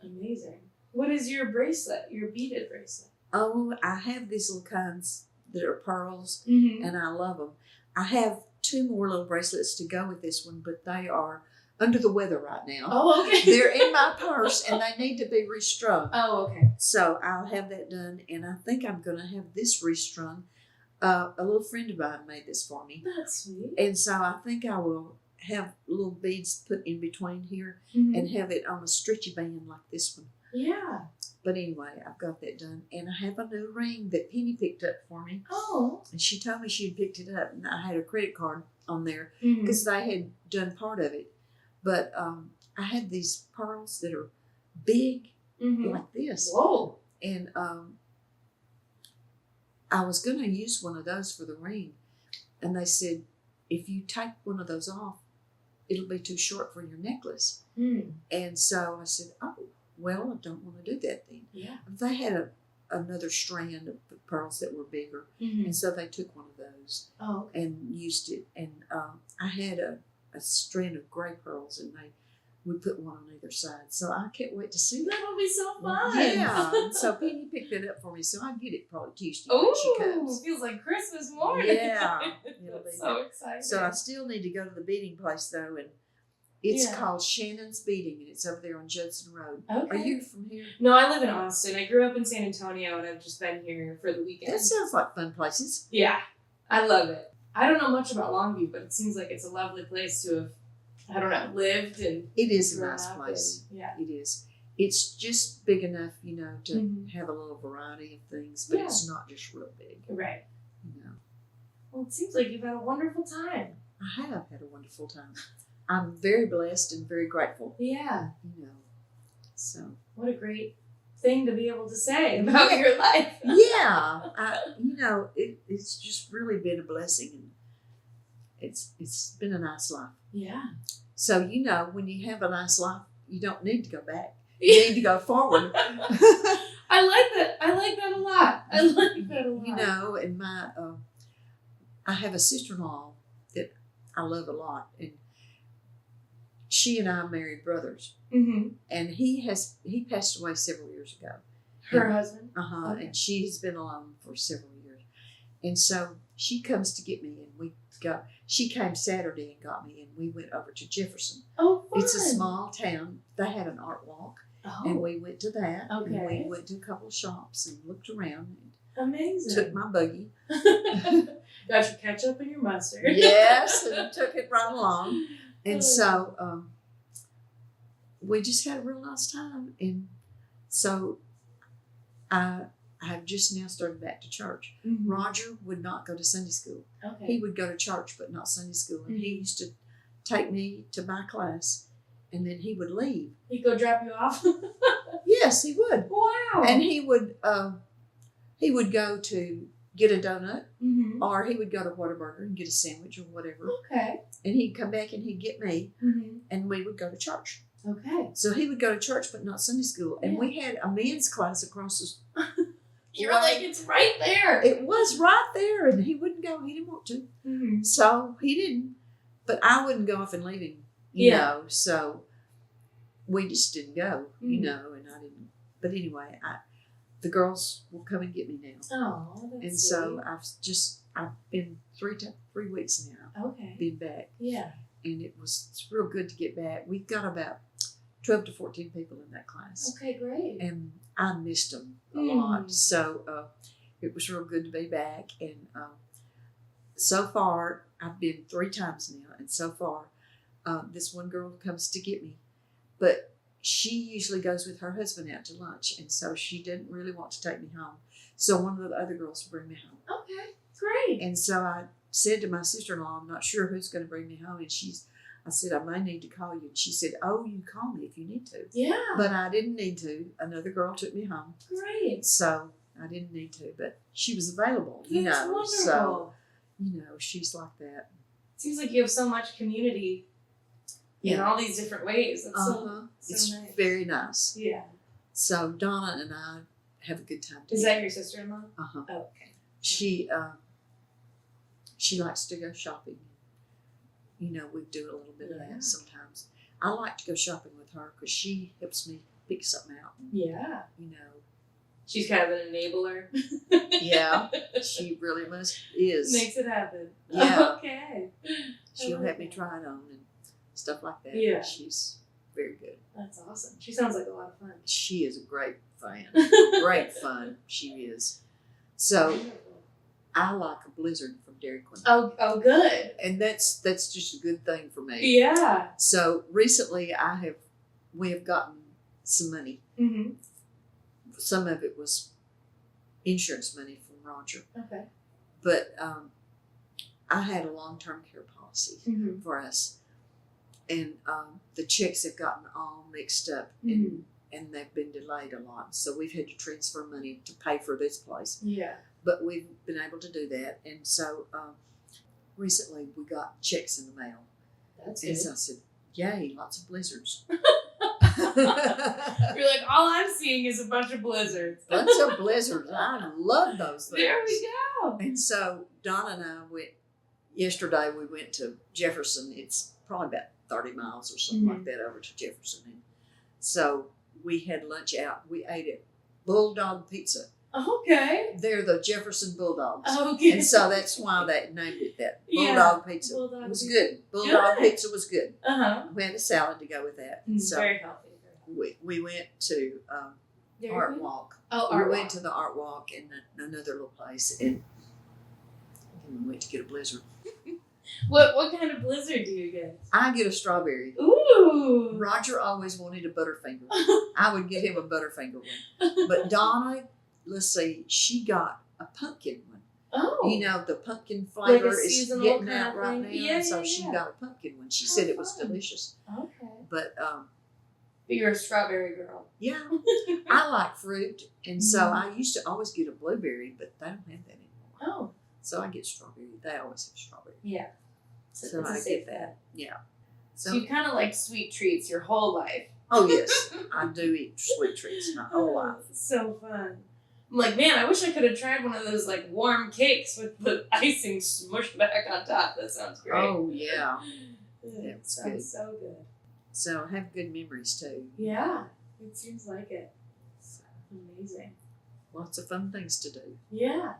S1: Amazing. What is your bracelet? Your beaded bracelet?
S2: Oh, I have these little kinds that are pearls,
S1: Mm-hmm.
S2: and I love them. I have 2 more little bracelets to go with this one, but they are under the weather right now.
S1: Oh, okay.
S2: They're in my purse, and they need to be restrung.
S1: Oh, okay.
S2: So I'll have that done, and I think I'm going to have this restrung. A little friend of mine made this for me.
S1: That's sweet.
S2: And so I think I will have little beads put in between here and have it on a stretchy band like this one.
S1: Yeah.
S2: But anyway, I've got that done. And I have a new ring that Penny picked up for me.
S1: Oh.
S2: And she told me she had picked it up. And I had a credit card on there
S1: Mm-hmm.
S2: because they had done part of it. But I had these pearls that are big like this.
S1: Whoa.
S2: And I was going to use one of those for the ring. And they said, if you take one of those off, it'll be too short for your necklace.
S1: Mm.
S2: And so I said, oh, well, I don't want to do that then.
S1: Yeah.
S2: They had another strand of pearls that were bigger.
S1: Mm-hmm.
S2: And so they took one of those and used it. And I had a strand of gray pearls, and we put one on either side. So I can't wait to see that.
S1: That'll be so fun.
S2: Yeah. And so Penny picked it up for me, so I'll get it probably Tuesday when
S1: Oh,
S2: she comes.
S1: feels like Christmas morning.
S2: Yeah.
S1: That's so exciting.
S2: So I still need to go to the beading place, though, and it's called Shannon's Beading, and it's over there on Judson Road.
S1: Okay.
S2: Are you from here?
S1: No, I live in Austin. I grew up in San Antonio, and I've just been here for the weekend.
S2: That sounds like fun places.
S1: Yeah, I love it. I don't know much about Longview, but it seems like it's a lovely place to have, I don't know, lived and
S2: It is a
S1: grown
S2: nice
S1: up
S2: place.
S1: and- yeah.
S2: It is. It's just big enough, to have a little variety of things, but it's not just real big.
S1: Right. Well, it seems like you've had a wonderful time.
S2: I have had a wonderful time. I'm very blessed and very grateful.
S1: Yeah.
S2: So.
S1: What a great thing to be able to say about your life.
S2: Yeah. It's just really been a blessing, and it's been a nice life.
S1: Yeah.
S2: So, when you have a nice life, you don't need to go back. You need to go forward.
S1: I like that. I like that a lot. I like that a lot.
S2: And I have a sister-in-law that I love a lot, and she and I married brothers.
S1: Mm-hmm.
S2: And he passed away several years ago.
S1: Her husband?
S2: Okay. And she's been alone for several years. And so she comes to get me, and she came Saturday and got me, and we went over to Jefferson.
S1: Oh, fun.
S2: It's a small town. They had an art walk, and we went to that.
S1: Okay.
S2: And we went to a couple of shops and looked around.
S1: Amazing.
S2: Took my buggy.
S1: Got your ketchup and your mustard.
S2: Yes, and took it right along. And so we just had a real nice time. And so I have just now started back to church.
S1: Mm-hmm.
S2: Roger would not go to Sunday school.
S1: Okay.
S2: He would go to church, but not Sunday school. And he used to take me to my class, and then he would leave.
S1: He'd go drop you off?
S2: Yes, he would.
S1: Wow.
S2: And he would go to get a donut,
S1: Mm-hmm.
S2: or he would go to Whataburger and get a sandwich or whatever.
S1: Okay.
S2: And he'd come back and he'd get me,
S1: Mm-hmm.
S2: and we would go to church.
S1: Okay.
S2: So he would go to church, but not Sunday school. And
S1: Yeah.
S2: we had a men's class across the
S1: You're like, it's right there.
S2: It was right there, and he wouldn't go. He didn't want to.
S1: Mm-hmm.
S2: So he didn't. But I wouldn't go off and leave him,
S1: Yeah.
S2: know. So we just didn't go,
S1: Mm-hmm.
S2: and I didn't. But anyway, the girls will come and get me now.
S1: Oh, that's
S2: And
S1: sweet.
S2: so I've been 3 weeks now,
S1: Okay.
S2: been back.
S1: Yeah.
S2: And it's real good to get back. We've got about 12 to 14 people in that class.
S1: Okay, great.
S2: And I missed them a
S1: Mm.
S2: lot. So it was real good to be back. And so far, I've been 3 times now. And so far, this one girl comes to get me. But she usually goes with her husband out to lunch. And so she didn't really want to take me home. So one of the other girls will bring me home.
S1: Okay, great.
S2: And so I said to my sister-in-law, I'm not sure who's going to bring me home. And I said, I may need to call you. And she said, oh, you call me if you need to.
S1: Yeah.
S2: But I didn't need to. Another girl took me home.
S1: Great.
S2: So I didn't need to. But she was available,
S1: That's
S2: know.
S1: wonderful.
S2: So, she's like that.
S1: Seems like you have so much community in
S2: Yeah.
S1: all these different ways. That's so
S2: It's
S1: nice.
S2: very nice.
S1: Yeah.
S2: So Donna and I have a good time together.
S1: Is that your sister-in-law?
S2: Uh-huh.
S1: Oh, okay.
S2: She likes to go shopping. We do a little bit of
S1: Yeah.
S2: that sometimes. I like to go shopping with her because she helps me pick something out. And,
S1: Yeah.
S2: She's
S1: She's kind of an enabler.
S2: yeah, she really is.
S1: Makes it happen.
S2: Yeah.
S1: Okay.
S2: She'll
S1: I like
S2: have me
S1: that.
S2: try it on and stuff like that.
S1: Yeah.
S2: She's very good.
S1: That's awesome. She sounds like a lot of fun.
S2: She is a great fan. Great fun. She is. So
S1: Wonderful.
S2: I like a blizzard from Dairy Queen.
S1: Oh, good.
S2: And that's just a good thing for me.
S1: Yeah.
S2: So recently we have gotten some money.
S1: Mm-hmm.
S2: Some of it was insurance money from Roger.
S1: Okay.
S2: But I had a long-term care policy
S1: Mm-hmm.
S2: for us. And the checks have gotten all mixed up
S1: Mm-hmm.
S2: and they've been delayed a lot. So we've had to transfer money to pay for this place.
S1: Yeah.
S2: But we've been able to do that. And so recently we got checks in the mail.
S1: That's
S2: And
S1: good.
S2: so I said, yay, lots of blizzards.
S1: You're like, all I'm seeing is a bunch of blizzards.
S2: Lots of blizzards. I love those things.
S1: There we go.
S2: And so Donna and I yesterday we went to Jefferson. It's probably about 30 miles or something
S1: Mm-hmm.
S2: like that over to Jefferson. And so we had lunch out. We ate at Bulldog Pizza.
S1: Okay.
S2: They're the Jefferson Bulldogs.
S1: Okay.
S2: And so that's why they named it that.
S1: Yeah.
S2: Bulldog Pizza.
S1: Bulldog
S2: It was
S1: pizza.
S2: good. Bulldog
S1: Good.
S2: Pizza was good.
S1: Uh-huh.
S2: We had a salad to go with that. And so
S1: Very healthy.
S2: we went to
S1: Very
S2: Art
S1: good.
S2: Walk.
S1: Oh,
S2: We
S1: Art
S2: went
S1: Walk.
S2: to the Art Walk in another little place and we went to get a blizzard.
S1: What kind of blizzard do you get?
S2: I get a strawberry.
S1: Ooh.
S2: Roger always wanted a Butterfinger. I would get him a Butterfinger one. But Donna, let's see, she got a pumpkin one.
S1: Oh.
S2: The pumpkin
S1: Like
S2: flavor
S1: a
S2: is
S1: seasonal
S2: getting
S1: kind
S2: out
S1: of
S2: right
S1: thing?
S2: now.
S1: Yeah,
S2: and so
S1: yeah,
S2: she
S1: yeah.
S2: got a pumpkin one. She
S1: How
S2: said it was
S1: fun.
S2: delicious.
S1: Okay.
S2: But
S1: But you're a strawberry girl.
S2: yeah, I like fruit. And so
S1: Mhm.
S2: I used to always get a blueberry, but they don't have that anymore.
S1: Oh.
S2: So I get strawberry. They always have strawberry.
S1: Yeah.
S2: So
S1: it's a
S2: I
S1: safe
S2: get that. Yeah.
S1: So you kind of like sweet treats your whole life.
S2: Oh yes, I do eat sweet treats my whole life.
S1: So fun. I'm like, man, I wish I could have tried one of those like warm cakes with the icing smushed back on top. That sounds great.
S2: Oh yeah.
S1: It
S2: That's
S1: sounds
S2: good.
S1: so good.
S2: So I have good memories too.
S1: Yeah, it seems like it. It's amazing.
S2: Lots of fun things to do.
S1: Yeah,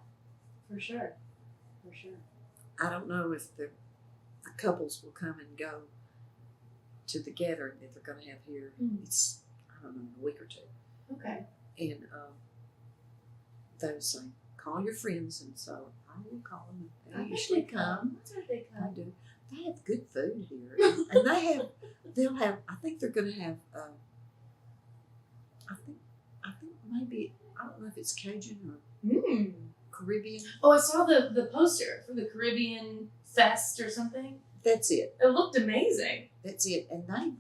S1: for sure. For sure.
S2: I don't know if the couples will come and go to the gathering that they're going to have here.
S1: Mm.
S2: It's, I don't know, in a week or two.
S1: Okay.
S2: And they would say, call your friends. And so I will call them.
S1: I
S2: They
S1: bet
S2: usually
S1: they
S2: come.
S1: That's where they
S2: I
S1: come.
S2: do. They have good food here. And they'll have, I think they're going to have, I think maybe, I don't know if it's Cajun or
S1: Mm.
S2: Caribbean.
S1: Oh, I saw the poster for the Caribbean Fest or something.
S2: That's it.
S1: It looked amazing.
S2: That's it. And they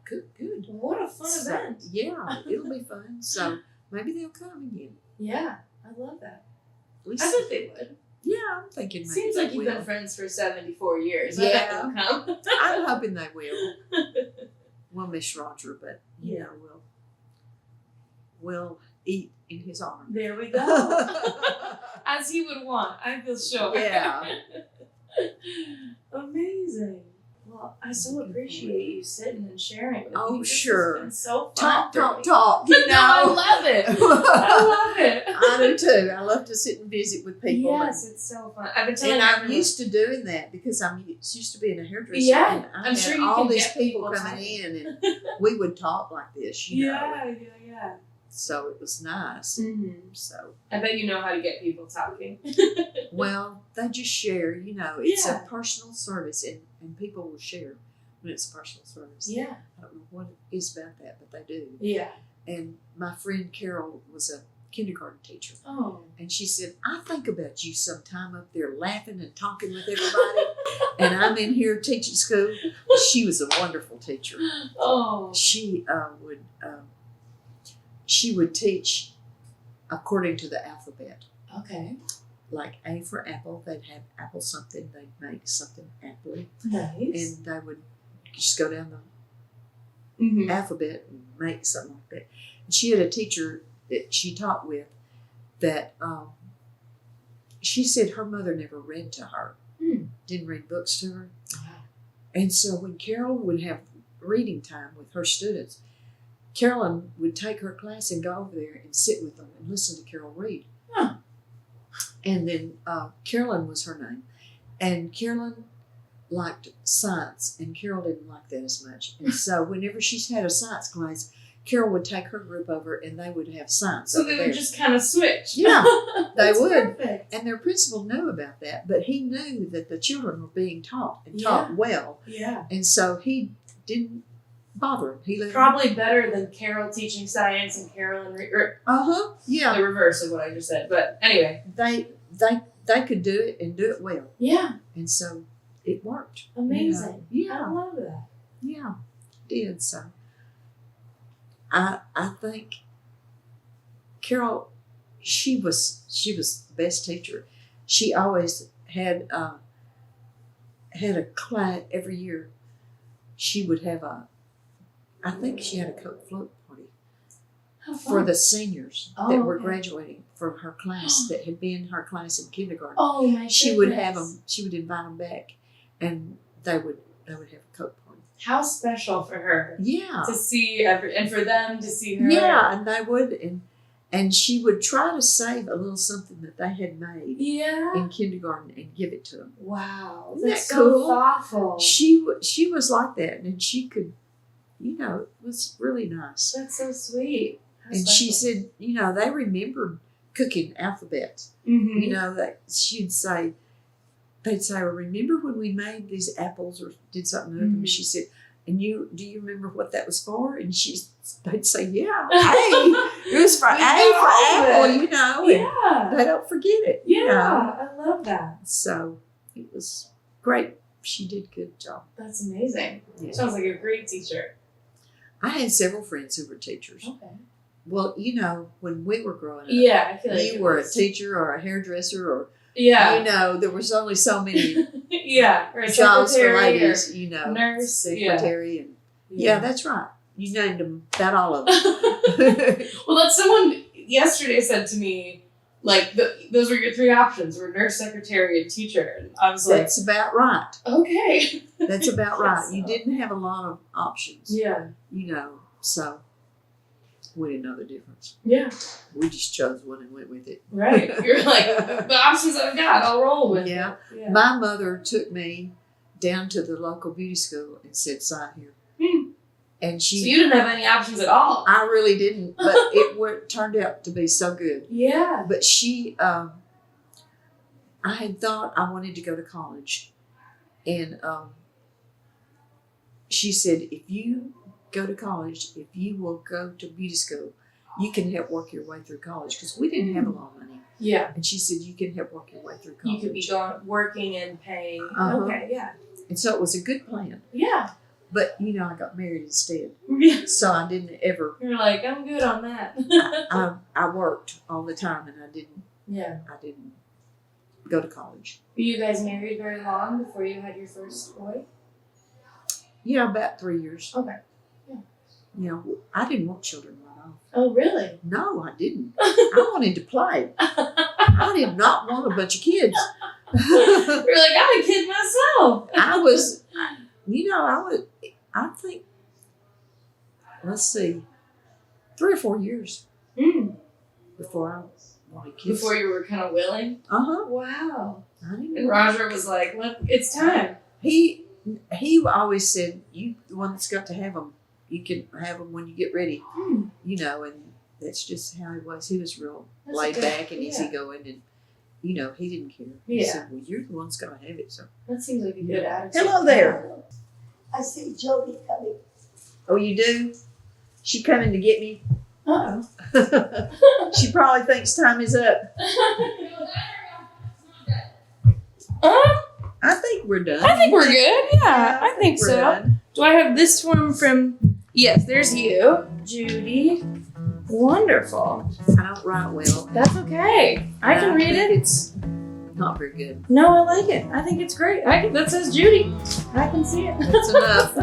S2: cook good.
S1: What a fun
S2: So,
S1: event.
S2: yeah, it'll be fun. So maybe they'll come again.
S1: Yeah, I love that.
S2: At least,
S1: I bet they would.
S2: yeah, I'm thinking maybe
S1: Seems
S2: they
S1: like you've
S2: will.
S1: been friends for 74 years.
S2: Yeah.
S1: I bet they'll come.
S2: I'm hoping they will. We'll miss Roger, but you know, we'll eat in his honor.
S1: There we go. As he would want, I feel sure.
S2: Yeah.
S1: Amazing. Well, I so appreciate you sitting and sharing with me.
S2: Oh,
S1: This
S2: sure.
S1: has been so fun.
S2: Talk. You know,
S1: No, I love it. I love it.
S2: I do too. I love to sit and visit with people.
S1: Yes, it's so fun. I've been telling
S2: And I'm
S1: everyone.
S2: used to doing that because I'm used to being a hairdresser.
S1: Yeah,
S2: and I
S1: I'm
S2: had
S1: sure you
S2: all
S1: can
S2: these
S1: get
S2: people
S1: people
S2: coming
S1: talking.
S2: in, and we would talk like this, you know.
S1: Yeah.
S2: So it was nice.
S1: Mm-hmm.
S2: So,
S1: I bet you know how to get people talking.
S2: well, they just share, you know. It's
S1: Yeah.
S2: a personal service, and people will share when it's a personal service.
S1: Yeah.
S2: I don't know what it is about that, but they do.
S1: Yeah.
S2: And my friend Carol was a kindergarten teacher.
S1: Oh.
S2: And she said, I think about you sometime up there laughing and talking with everybody. And I'm in here teaching school. She was a wonderful teacher.
S1: Oh.
S2: She would teach according to the alphabet.
S1: Okay.
S2: Like A for apple, they'd have apple something, they'd make something apple.
S1: Nice.
S2: And they would just go down the
S1: Mm-hmm.
S2: alphabet and make something like that. And she had a teacher that she taught with that she said her mother never read to her, didn't read books to her. And so when Carol would have reading time with her students, Carolyn would take her class and go over there and sit with them and listen to Carol read.
S1: Huh.
S2: And then Carolyn was her name. And Carolyn liked science, and Carol didn't like that as much. And so whenever she's had a science class, Carol would take her group over and they would have science.
S1: So
S2: over
S1: they
S2: there.
S1: would just kind of switch.
S2: Yeah, they
S1: That's
S2: would.
S1: Perfect.
S2: And their principal knew about that, but he knew that the children were being taught and
S1: Yeah.
S2: taught well.
S1: Yeah.
S2: And so he didn't bother him. He let
S1: Probably better than Carol teaching science and Carolyn or
S2: yeah.
S1: the reverse of what I just said. But anyway.
S2: They could do it and do it well.
S1: Yeah.
S2: And so it worked.
S1: Amazing.
S2: You know?
S1: I love that.
S2: Yeah, it did. So I think Carol, she was the best teacher. She always had a class every year. She would have I think she had a Coke float party for the seniors that were graduating from her class that had been her class in kindergarten.
S1: Oh my!
S2: She would have them. She would invite them back, and they would have a Coke party.
S1: How special for her!
S2: Yeah,
S1: to see and for them to see her.
S2: Yeah, and they would, and she would try to save a little something that they had made in kindergarten and give it to them.
S1: Wow,
S2: Isn't
S1: that's
S2: that
S1: so
S2: cool?
S1: thoughtful.
S2: She was like that, and she could, it was really nice.
S1: That's so sweet. How
S2: and
S1: special.
S2: she said, they remembered cooking alphabets.
S1: Mm-hmm.
S2: That they'd say, well, remember when we made these apples or did something with them? And she said, and do you remember what that was for? And they'd say, yeah, it was for A for apple,
S1: Yeah.
S2: and they don't forget it.
S1: Yeah, I love that.
S2: So it was great. She did a good job.
S1: That's amazing.
S2: Yeah.
S1: Sounds like a great teacher.
S2: I had several friends who were teachers.
S1: Okay.
S2: Well, when we were growing up,
S1: Yeah, I feel like
S2: you were a teacher or a hairdresser or, there was only so many
S1: yeah, or a
S2: jobs for
S1: secretary
S2: ladies,
S1: or nurse,
S2: secretary, and that's right. You named them about all of them.
S1: Well, that's someone yesterday said to me, like, those were your three options: were nurse, secretary, and teacher. And I was like,
S2: that's about right.
S1: Okay,
S2: that's about right.
S1: So.
S2: You didn't have a lot of options.
S1: Yeah,
S2: so we didn't know the difference.
S1: Yeah,
S2: we just chose one and went with it.
S1: Right, you're like the options I've got, I'll roll with.
S2: Yeah. My mother took me down to the local beauty school and said, "Sign here." And
S1: so you didn't have any options at all.
S2: I really didn't, but it turned out to be so good.
S1: Yeah.
S2: But she, I had thought I wanted to go to college, and she said, if you go to college, if you will go to beauty school, you can help work your way through college, because we didn't have a lot of money.
S1: Yeah.
S2: And she said, you can help work your way through college.
S1: You could be working and paying. Okay, yeah.
S2: And so it was a good plan.
S1: Yeah.
S2: But, I got married instead.
S1: Yeah.
S2: So I didn't ever.
S1: You're like, I'm good on that.
S2: I worked all the time, and I didn't
S1: Yeah.
S2: I didn't go to college.
S1: Were you guys married very long before you had your first boy?
S2: Yeah, about 3 years.
S1: Okay. Yeah.
S2: You know, I didn't want children right off.
S1: Oh, really?
S2: No, I didn't. I wanted to play. I did not want a bunch of kids.
S1: You're like, I'm a kid myself.
S2: I think, let's see, 3 or 4 years before I wanted kids.
S1: Before you were kind of willing?
S2: Uh-huh.
S1: Wow.
S2: I didn't
S1: And Roger was like, look, it's time.
S2: He always said, you the one that's got to have them. You can have them when you get ready. You know, and that's just how he was. He was real laid back and easygoing, and you know, he didn't care. He said, well, you're the one that's got to have it. So
S1: that seems like a good attitude.
S2: Hello there.
S3: I see Jody coming.
S2: Oh, you do? She coming to get me?
S1: Uh-oh.
S2: She probably thinks time is up. I think we're done.
S1: I think we're good. Yeah, I think
S2: we're
S1: so.
S2: done.
S1: Do I have this one from? Yes, there's you, Judy. Wonderful.
S2: I don't write well.
S1: That's okay. I can read it.
S2: It's not very good.
S1: No, I like it. I think it's great. That says Judy. I can see it.
S2: That's enough.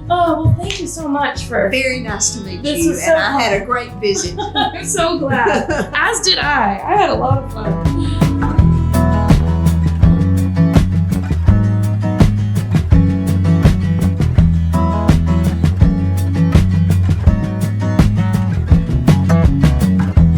S1: Oh, well, thank you so much for.
S2: Very nice to meet
S1: This
S2: you,
S1: was so
S2: and I had a great visit.
S1: I'm so glad. As did I. I had a lot of fun.